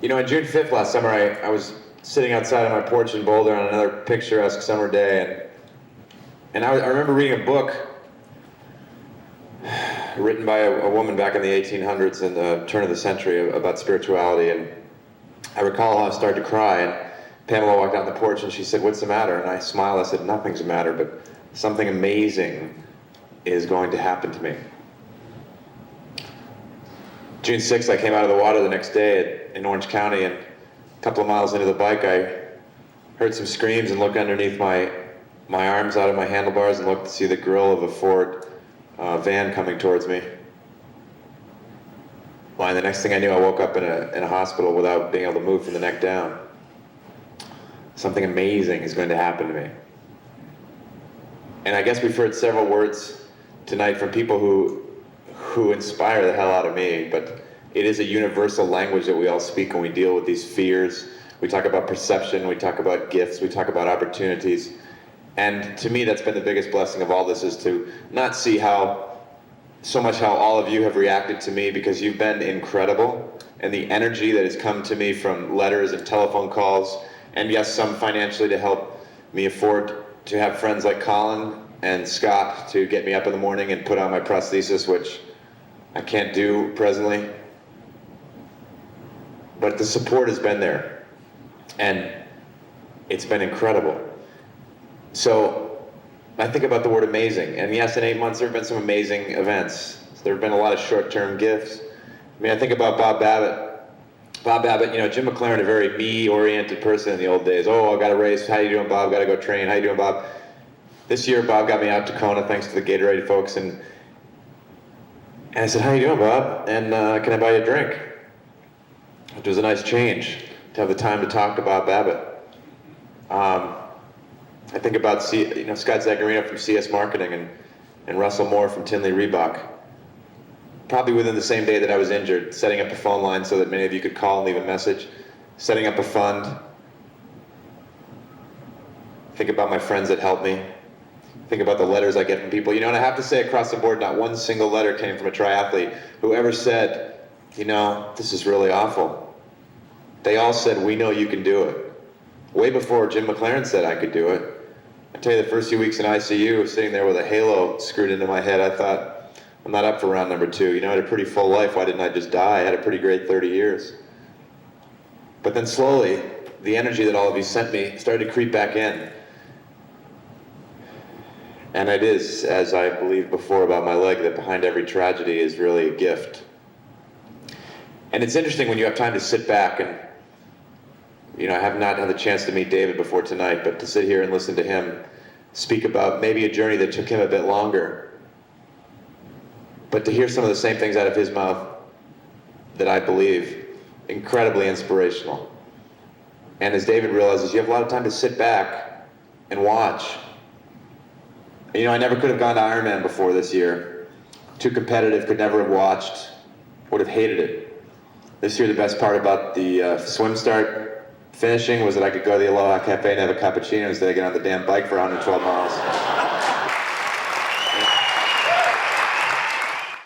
You know, on June 5th last summer, I was sitting outside on my porch in Boulder on another picturesque summer day, and I remember reading a book written by a woman back in the 1800s in the turn of the century about spirituality, and I recall how I started to cry, and Pamela walked out on the porch and she said, "What's the matter?" And I smiled, I said, "Nothing's the matter, but something amazing is going to happen to me." June 6th, I came out of the water the next day in Orange County, and a couple of miles into the bike, I heard some screams and looked underneath my arms out of my handlebars and looked to see the grill of a Ford van coming towards me. Well, and the next thing I knew, I woke up in a hospital without being able to move from the neck down. Something amazing is going to happen to me. And I guess we've heard several words tonight from people who inspire the hell out of me, but it is a universal language that we all speak when we deal with these fears. We talk about perception, we talk about gifts, we talk about opportunities. And to me, that's been the biggest blessing of all this, is to not see so much how all of you have reacted to me, because you've been incredible. And the energy that has come to me from letters and telephone calls, and yes, some financially to help me afford to have friends like Colin and Scott to get me up in the morning and put on my prosthesis, which I can't do presently. But the support has been there, and it's been incredible. So I think about the word amazing, and yes, in 8 months there have been some amazing events. There have been a lot of short-term gifts. I mean, I think about Bob Babbitt. Bob Babbitt, you know, Jim MacLaren, a very me-oriented person in the old days. "Oh, I got a race. How you doing, Bob? Got to go train. How you doing, Bob?" This year, Bob got me out to Kona, thanks to the Gatorade folks, and I said, "How you doing, Bob? And can I buy you a drink?" Which was a nice change to have the time to talk to Bob Babbitt. I think about Scott Zagarino from CS Marketing and Russell Moore from Tinley Reebok. Probably within the same day that I was injured, setting up a phone line so that many of you could call and leave a message, setting up a fund. Think about my friends that helped me. Think about the letters I get from people. You know, and I have to say, across the board, not one single letter came from a triathlete who ever said, "You know, this is really awful." They all said, "We know you can do it." Way before Jim MacLaren said I could do it. I tell you, the first few weeks in ICU, sitting there with a halo screwed into my head, I thought, I'm not up for round number 2. You know, I had a pretty full life. Why didn't I just die? I had a pretty great 30 years. But then slowly, the energy that all of you sent me started to creep back in. And it is, as I believed before about my leg, that behind every tragedy is really a gift. And it's interesting when you have time to sit back and, you know, I have not had the chance to meet David before tonight, but to sit here and listen to him speak about maybe a journey that took him a bit longer, but to hear some of the same things out of his mouth that I believe, incredibly inspirational. And as David realizes, you have a lot of time to sit back and watch. You know, I never could have gone to Ironman before this year. Too competitive, could never have watched, would have hated it. This year, the best part about the swim start finishing was that I could go to the Aloha Cafe and have a cappuccino instead of getting on the damn bike for 112 miles.